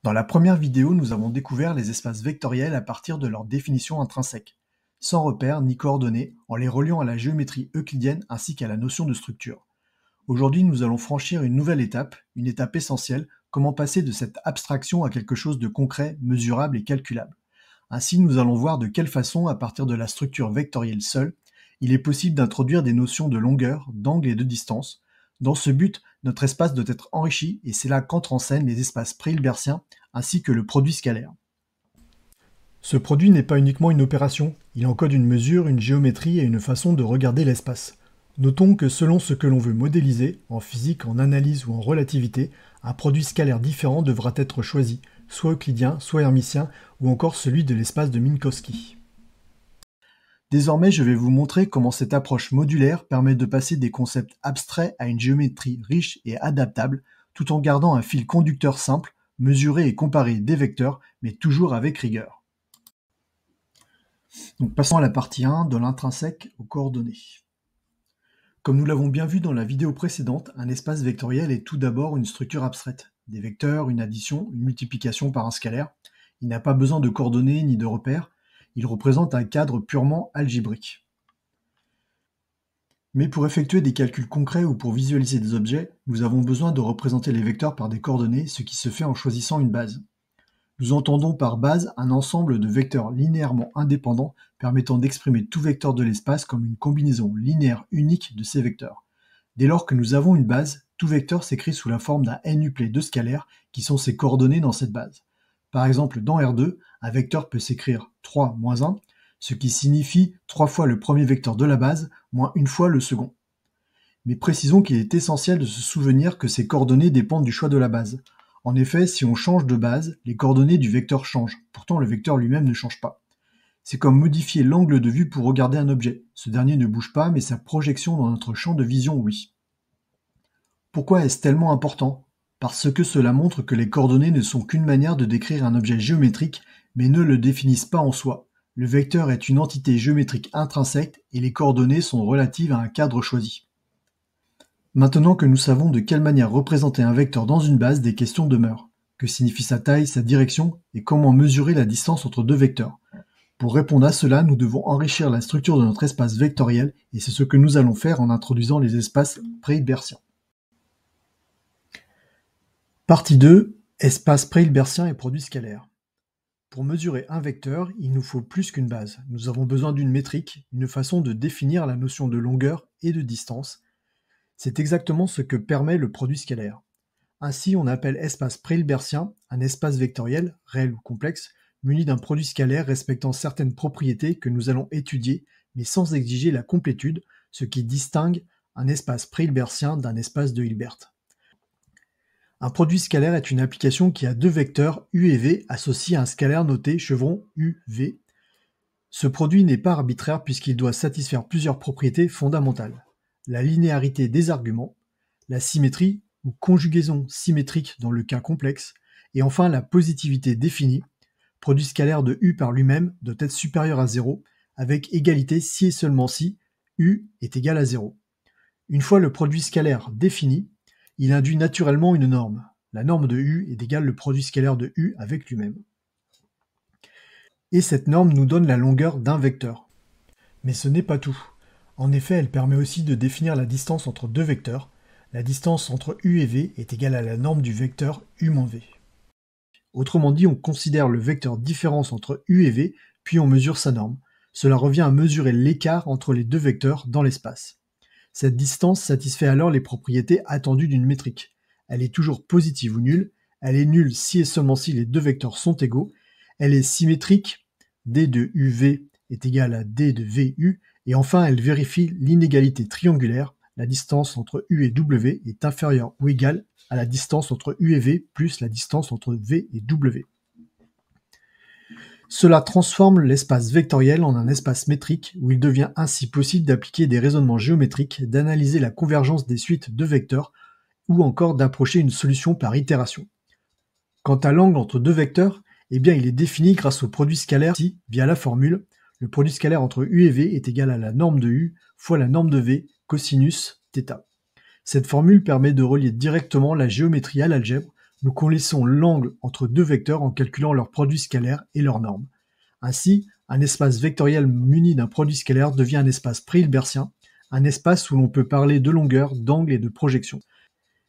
Dans la première vidéo, nous avons découvert les espaces vectoriels à partir de leur définition intrinsèque, sans repères ni coordonnées, en les reliant à la géométrie euclidienne ainsi qu'à la notion de structure. Aujourd'hui, nous allons franchir une nouvelle étape, une étape essentielle, comment passer de cette abstraction à quelque chose de concret, mesurable et calculable. Ainsi, nous allons voir de quelle façon, à partir de la structure vectorielle seule, il est possible d'introduire des notions de longueur, d'angle et de distance. Dans ce but, notre espace doit être enrichi et c'est là qu'entrent en scène les espaces pré-hilbertiens ainsi que le produit scalaire. Ce produit n'est pas uniquement une opération, il encode une mesure, une géométrie et une façon de regarder l'espace. Notons que selon ce que l'on veut modéliser, en physique, en analyse ou en relativité, un produit scalaire différent devra être choisi, soit euclidien, soit hermitien, ou encore celui de l'espace de Minkowski. Désormais, je vais vous montrer comment cette approche modulaire permet de passer des concepts abstraits à une géométrie riche et adaptable, tout en gardant un fil conducteur simple, mesurer et comparer des vecteurs, mais toujours avec rigueur. Donc passons à la partie 1, de l'intrinsèque aux coordonnées. Comme nous l'avons bien vu dans la vidéo précédente, un espace vectoriel est tout d'abord une structure abstraite. Des vecteurs, une addition, une multiplication par un scalaire. Il n'a pas besoin de coordonnées ni de repères. Il représente un cadre purement algébrique. Mais pour effectuer des calculs concrets ou pour visualiser des objets, nous avons besoin de représenter les vecteurs par des coordonnées, ce qui se fait en choisissant une base. Nous entendons par base un ensemble de vecteurs linéairement indépendants permettant d'exprimer tout vecteur de l'espace comme une combinaison linéaire unique de ces vecteurs. Dès lors que nous avons une base, tout vecteur s'écrit sous la forme d'un n-uplet de scalaires qui sont ses coordonnées dans cette base. Par exemple, dans R2, un vecteur peut s'écrire 3 moins 1, ce qui signifie 3 fois le premier vecteur de la base, moins une fois le second. Mais précisons qu'il est essentiel de se souvenir que ces coordonnées dépendent du choix de la base. En effet, si on change de base, les coordonnées du vecteur changent, pourtant le vecteur lui-même ne change pas. C'est comme modifier l'angle de vue pour regarder un objet. Ce dernier ne bouge pas, mais sa projection dans notre champ de vision, oui. Pourquoi est-ce tellement important ? Parce que cela montre que les coordonnées ne sont qu'une manière de décrire un objet géométrique, mais ne le définissent pas en soi. Le vecteur est une entité géométrique intrinsèque et les coordonnées sont relatives à un cadre choisi. Maintenant que nous savons de quelle manière représenter un vecteur dans une base, des questions demeurent. Que signifie sa taille, sa direction, et comment mesurer la distance entre deux vecteurs ? Pour répondre à cela, nous devons enrichir la structure de notre espace vectoriel, et c'est ce que nous allons faire en introduisant les espaces pré-hilbertiens. Partie 2. Espace pré-hilbertien et produit scalaire. Pour mesurer un vecteur, il nous faut plus qu'une base. Nous avons besoin d'une métrique, une façon de définir la notion de longueur et de distance. C'est exactement ce que permet le produit scalaire. Ainsi, on appelle espace pré-hilbertien un espace vectoriel, réel ou complexe, muni d'un produit scalaire respectant certaines propriétés que nous allons étudier, mais sans exiger la complétude, ce qui distingue un espace pré-hilbertien d'un espace de Hilbert. Un produit scalaire est une application qui a deux vecteurs U et V associés à un scalaire noté chevron UV. Ce produit n'est pas arbitraire puisqu'il doit satisfaire plusieurs propriétés fondamentales. La linéarité des arguments, la symétrie ou conjugaison symétrique dans le cas complexe, et enfin la positivité définie. Produit scalaire de U par lui-même doit être supérieur à 0, avec égalité si et seulement si U est égal à 0. Une fois le produit scalaire défini, il induit naturellement une norme. La norme de U est égale le produit scalaire de U avec lui-même. Et cette norme nous donne la longueur d'un vecteur. Mais ce n'est pas tout. En effet, elle permet aussi de définir la distance entre deux vecteurs. La distance entre U et V est égale à la norme du vecteur U-V. Autrement dit, on considère le vecteur différence entre U et V, puis on mesure sa norme. Cela revient à mesurer l'écart entre les deux vecteurs dans l'espace. Cette distance satisfait alors les propriétés attendues d'une métrique. Elle est toujours positive ou nulle. Elle est nulle si et seulement si les deux vecteurs sont égaux. Elle est symétrique, D de UV est égal à D de VU. Et enfin, elle vérifie l'inégalité triangulaire. La distance entre U et W est inférieure ou égale à la distance entre U et V plus la distance entre V et W. Cela transforme l'espace vectoriel en un espace métrique où il devient ainsi possible d'appliquer des raisonnements géométriques, d'analyser la convergence des suites de vecteurs ou encore d'approcher une solution par itération. Quant à l'angle entre deux vecteurs, eh bien il est défini grâce au produit scalaire via la formule. Le produit scalaire entre U et V est égal à la norme de U fois la norme de V cosinus θ. Cette formule permet de relier directement la géométrie à l'algèbre, nous connaissons l'angle entre deux vecteurs en calculant leur produit scalaire et leur norme. Ainsi, un espace vectoriel muni d'un produit scalaire devient un espace pré-hilbertien, un espace où l'on peut parler de longueur, d'angle et de projection.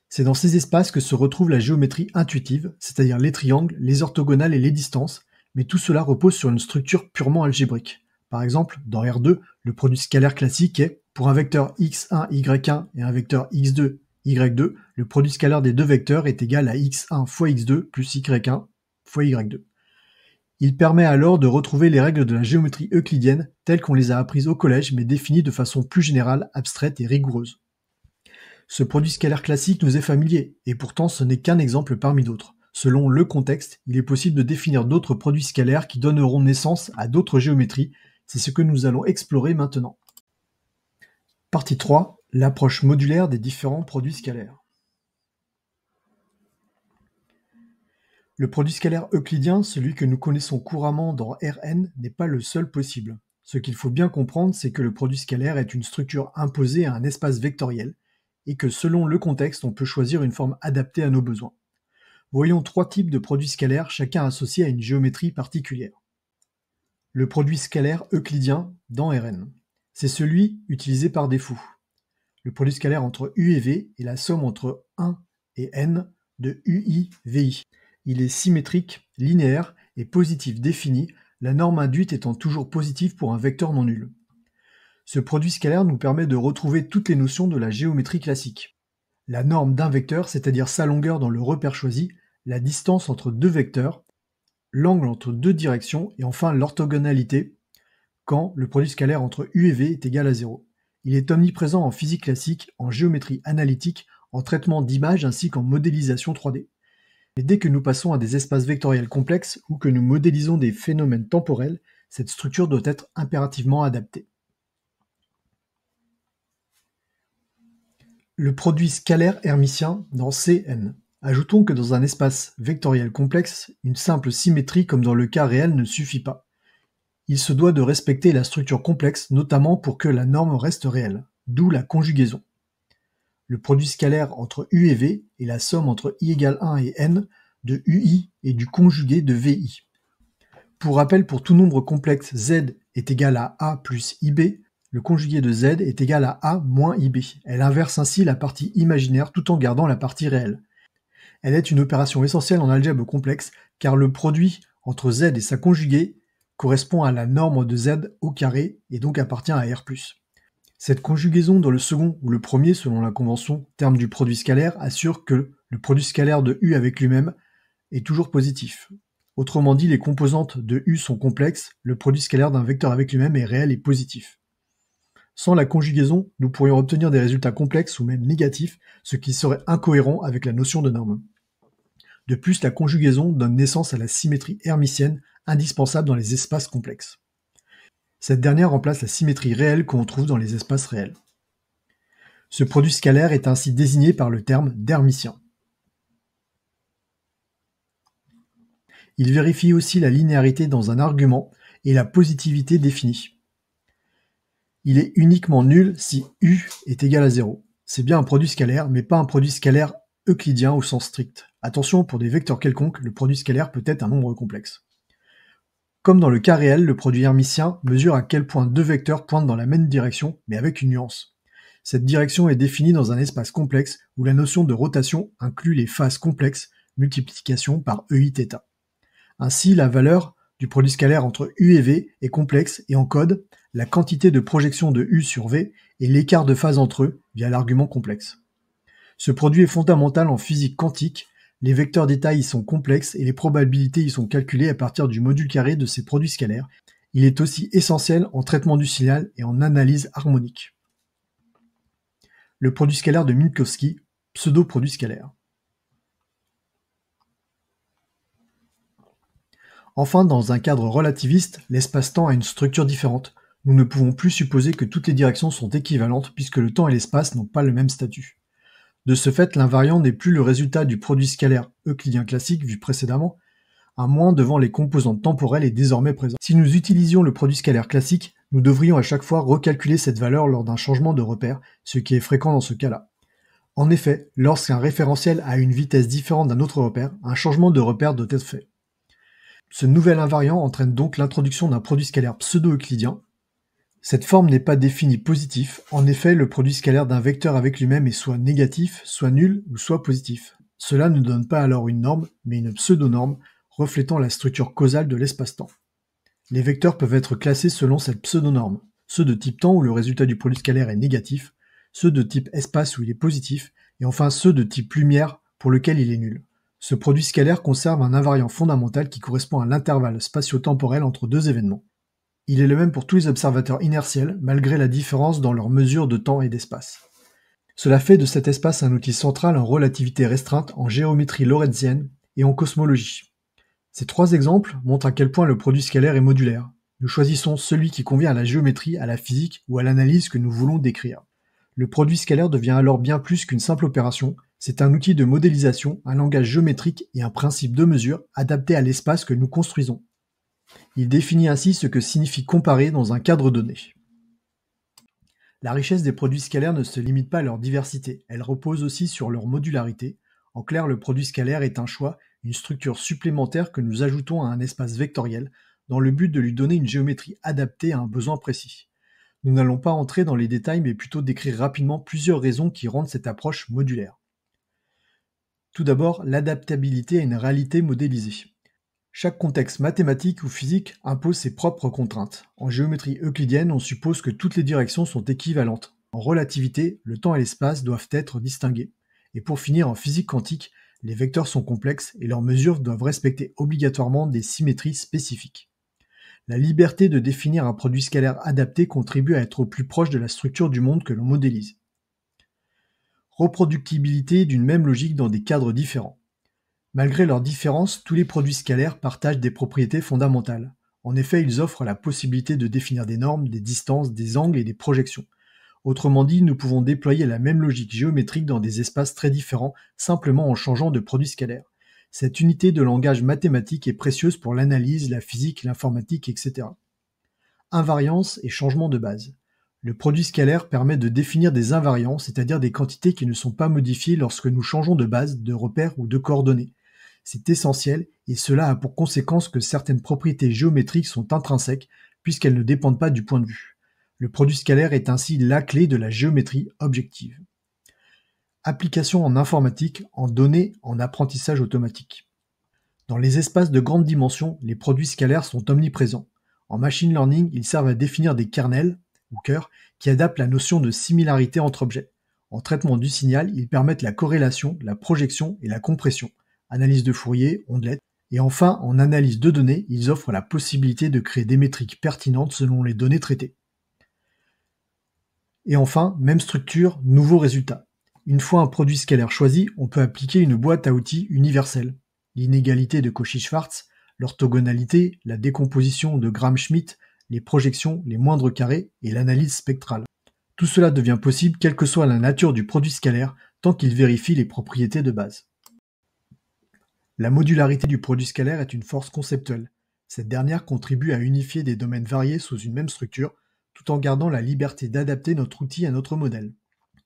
C'est dans ces espaces que se retrouve la géométrie intuitive, c'est-à-dire les triangles, les orthogonales et les distances, mais tout cela repose sur une structure purement algébrique. Par exemple, dans R2, le produit scalaire classique est, pour un vecteur x1, y1 et un vecteur x2, y2, le produit scalaire des deux vecteurs est égal à x1 fois x2 plus y1 fois y2. Il permet alors de retrouver les règles de la géométrie euclidienne telles qu'on les a apprises au collège mais définies de façon plus générale, abstraite et rigoureuse. Ce produit scalaire classique nous est familier, et pourtant ce n'est qu'un exemple parmi d'autres. Selon le contexte, il est possible de définir d'autres produits scalaires qui donneront naissance à d'autres géométries. C'est ce que nous allons explorer maintenant. Partie 3. L'approche modulaire des différents produits scalaires. Le produit scalaire euclidien, celui que nous connaissons couramment dans Rn, n'est pas le seul possible. Ce qu'il faut bien comprendre, c'est que le produit scalaire est une structure imposée à un espace vectoriel, et que selon le contexte, on peut choisir une forme adaptée à nos besoins. Voyons trois types de produits scalaires, chacun associé à une géométrie particulière. Le produit scalaire euclidien dans Rn. C'est celui utilisé par défaut. Le produit scalaire entre U et V est la somme entre 1 et n de UI, VI. Il est symétrique, linéaire et positif défini, la norme induite étant toujours positive pour un vecteur non nul. Ce produit scalaire nous permet de retrouver toutes les notions de la géométrie classique. La norme d'un vecteur, c'est-à-dire sa longueur dans le repère choisi, la distance entre deux vecteurs, l'angle entre deux directions et enfin l'orthogonalité quand le produit scalaire entre U et V est égal à 0. Il est omniprésent en physique classique, en géométrie analytique, en traitement d'images ainsi qu'en modélisation 3D. Mais dès que nous passons à des espaces vectoriels complexes ou que nous modélisons des phénomènes temporels, cette structure doit être impérativement adaptée. Le produit scalaire hermitien dans Cn. Ajoutons que dans un espace vectoriel complexe, une simple symétrie comme dans le cas réel ne suffit pas. Il se doit de respecter la structure complexe, notamment pour que la norme reste réelle, d'où la conjugaison. Le produit scalaire entre U et V est la somme entre i égale 1 et n de UI et du conjugué de VI. Pour rappel, pour tout nombre complexe z est égal à a plus ib, le conjugué de z est égal à a moins ib. Elle inverse ainsi la partie imaginaire tout en gardant la partie réelle. Elle est une opération essentielle en algèbre complexe car le produit entre z et sa conjuguée correspond à la norme de z au carré et donc appartient à R+. Cette conjugaison dans le second ou le premier, selon la convention terme du produit scalaire, assure que le produit scalaire de U avec lui-même est toujours positif. Autrement dit, les composantes de U sont complexes, le produit scalaire d'un vecteur avec lui-même est réel et positif. Sans la conjugaison, nous pourrions obtenir des résultats complexes ou même négatifs, ce qui serait incohérent avec la notion de norme. De plus, la conjugaison donne naissance à la symétrie hermitienne, indispensable dans les espaces complexes. Cette dernière remplace la symétrie réelle qu'on trouve dans les espaces réels. Ce produit scalaire est ainsi désigné par le terme d'hermitien. Il vérifie aussi la linéarité dans un argument et la positivité définie. Il est uniquement nul si U est égal à 0. C'est bien un produit scalaire, mais pas un produit scalaire euclidien au sens strict. Attention, pour des vecteurs quelconques, le produit scalaire peut être un nombre complexe. Comme dans le cas réel, le produit hermitien mesure à quel point deux vecteurs pointent dans la même direction, mais avec une nuance. Cette direction est définie dans un espace complexe où la notion de rotation inclut les phases complexes, multiplication par EIθ. Ainsi, la valeur du produit scalaire entre U et V est complexe et encode la quantité de projection de U sur V et l'écart de phase entre eux via l'argument complexe. Ce produit est fondamental en physique quantique, les vecteurs d'état y sont complexes et les probabilités y sont calculées à partir du module carré de ces produits scalaires. Il est aussi essentiel en traitement du signal et en analyse harmonique. Le produit scalaire de Minkowski, pseudo-produit scalaire. Enfin, dans un cadre relativiste, l'espace-temps a une structure différente. Nous ne pouvons plus supposer que toutes les directions sont équivalentes puisque le temps et l'espace n'ont pas le même statut. De ce fait, l'invariant n'est plus le résultat du produit scalaire euclidien classique vu précédemment, un moins devant les composantes temporelles est désormais présent. Si nous utilisions le produit scalaire classique, nous devrions à chaque fois recalculer cette valeur lors d'un changement de repère, ce qui est fréquent dans ce cas-là. En effet, lorsqu'un référentiel a une vitesse différente d'un autre repère, un changement de repère doit être fait. Ce nouvel invariant entraîne donc l'introduction d'un produit scalaire pseudo-euclidien. Cette forme n'est pas définie positif, en effet le produit scalaire d'un vecteur avec lui-même est soit négatif, soit nul ou soit positif. Cela ne donne pas alors une norme, mais une pseudo-norme, reflétant la structure causale de l'espace-temps. Les vecteurs peuvent être classés selon cette pseudo-norme, ceux de type temps où le résultat du produit scalaire est négatif, ceux de type espace où il est positif, et enfin ceux de type lumière pour lequel il est nul. Ce produit scalaire conserve un invariant fondamental qui correspond à l'intervalle spatio-temporel entre deux événements. Il est le même pour tous les observateurs inertiels, malgré la différence dans leur mesure de temps et d'espace. Cela fait de cet espace un outil central en relativité restreinte, en géométrie lorentzienne et en cosmologie. Ces trois exemples montrent à quel point le produit scalaire est modulaire. Nous choisissons celui qui convient à la géométrie, à la physique ou à l'analyse que nous voulons décrire. Le produit scalaire devient alors bien plus qu'une simple opération, c'est un outil de modélisation, un langage géométrique et un principe de mesure adapté à l'espace que nous construisons. Il définit ainsi ce que signifie comparer dans un cadre donné. La richesse des produits scalaires ne se limite pas à leur diversité, elle repose aussi sur leur modularité. En clair, le produit scalaire est un choix, une structure supplémentaire que nous ajoutons à un espace vectoriel, dans le but de lui donner une géométrie adaptée à un besoin précis. Nous n'allons pas entrer dans les détails, mais plutôt décrire rapidement plusieurs raisons qui rendent cette approche modulaire. Tout d'abord, l'adaptabilité à une réalité modélisée. Chaque contexte mathématique ou physique impose ses propres contraintes. En géométrie euclidienne, on suppose que toutes les directions sont équivalentes. En relativité, le temps et l'espace doivent être distingués. Et pour finir, en physique quantique, les vecteurs sont complexes et leurs mesures doivent respecter obligatoirement des symétries spécifiques. La liberté de définir un produit scalaire adapté contribue à être au plus proche de la structure du monde que l'on modélise. Reproductibilité d'une même logique dans des cadres différents. Malgré leurs différences, tous les produits scalaires partagent des propriétés fondamentales. En effet, ils offrent la possibilité de définir des normes, des distances, des angles et des projections. Autrement dit, nous pouvons déployer la même logique géométrique dans des espaces très différents, simplement en changeant de produit scalaire. Cette unité de langage mathématique est précieuse pour l'analyse, la physique, l'informatique, etc. Invariance et changement de base. Le produit scalaire permet de définir des invariants, c'est-à-dire des quantités qui ne sont pas modifiées lorsque nous changeons de base, de repère ou de coordonnées. C'est essentiel et cela a pour conséquence que certaines propriétés géométriques sont intrinsèques puisqu'elles ne dépendent pas du point de vue. Le produit scalaire est ainsi la clé de la géométrie objective. Application en informatique, en données, en apprentissage automatique. Dans les espaces de grande dimension, les produits scalaires sont omniprésents. En machine learning, ils servent à définir des kernels, ou cœurs, qui adaptent la notion de similarité entre objets. En traitement du signal, ils permettent la corrélation, la projection et la compression. Analyse de Fourier, ondelettes, et enfin, en analyse de données, ils offrent la possibilité de créer des métriques pertinentes selon les données traitées. Et enfin, même structure, nouveau résultat. Une fois un produit scalaire choisi, on peut appliquer une boîte à outils universelle. L'inégalité de Cauchy-Schwarz, l'orthogonalité, la décomposition de Gram-Schmidt, les projections, les moindres carrés et l'analyse spectrale. Tout cela devient possible quelle que soit la nature du produit scalaire, tant qu'il vérifie les propriétés de base. La modularité du produit scalaire est une force conceptuelle. Cette dernière contribue à unifier des domaines variés sous une même structure, tout en gardant la liberté d'adapter notre outil à notre modèle.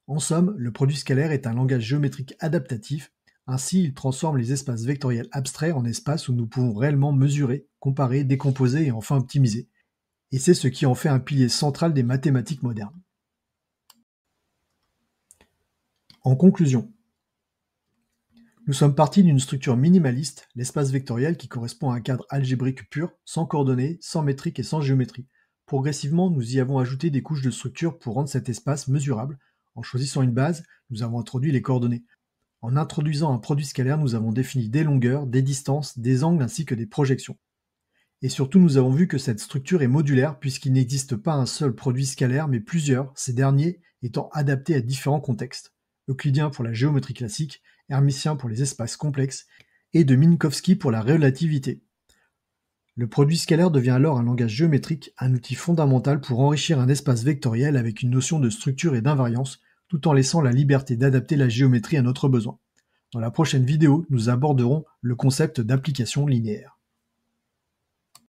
En somme, le produit scalaire est un langage géométrique adaptatif, ainsi il transforme les espaces vectoriels abstraits en espaces où nous pouvons réellement mesurer, comparer, décomposer et enfin optimiser. Et c'est ce qui en fait un pilier central des mathématiques modernes. En conclusion, nous sommes partis d'une structure minimaliste, l'espace vectoriel qui correspond à un cadre algébrique pur, sans coordonnées, sans métrique et sans géométrie. Progressivement, nous y avons ajouté des couches de structure pour rendre cet espace mesurable. En choisissant une base, nous avons introduit les coordonnées. En introduisant un produit scalaire, nous avons défini des longueurs, des distances, des angles ainsi que des projections. Et surtout, nous avons vu que cette structure est modulaire puisqu'il n'existe pas un seul produit scalaire, mais plusieurs, ces derniers étant adaptés à différents contextes. Euclidien pour la géométrie classique, hermitien pour les espaces complexes, et de Minkowski pour la relativité. Le produit scalaire devient alors un langage géométrique, un outil fondamental pour enrichir un espace vectoriel avec une notion de structure et d'invariance, tout en laissant la liberté d'adapter la géométrie à notre besoin. Dans la prochaine vidéo, nous aborderons le concept d'application linéaire.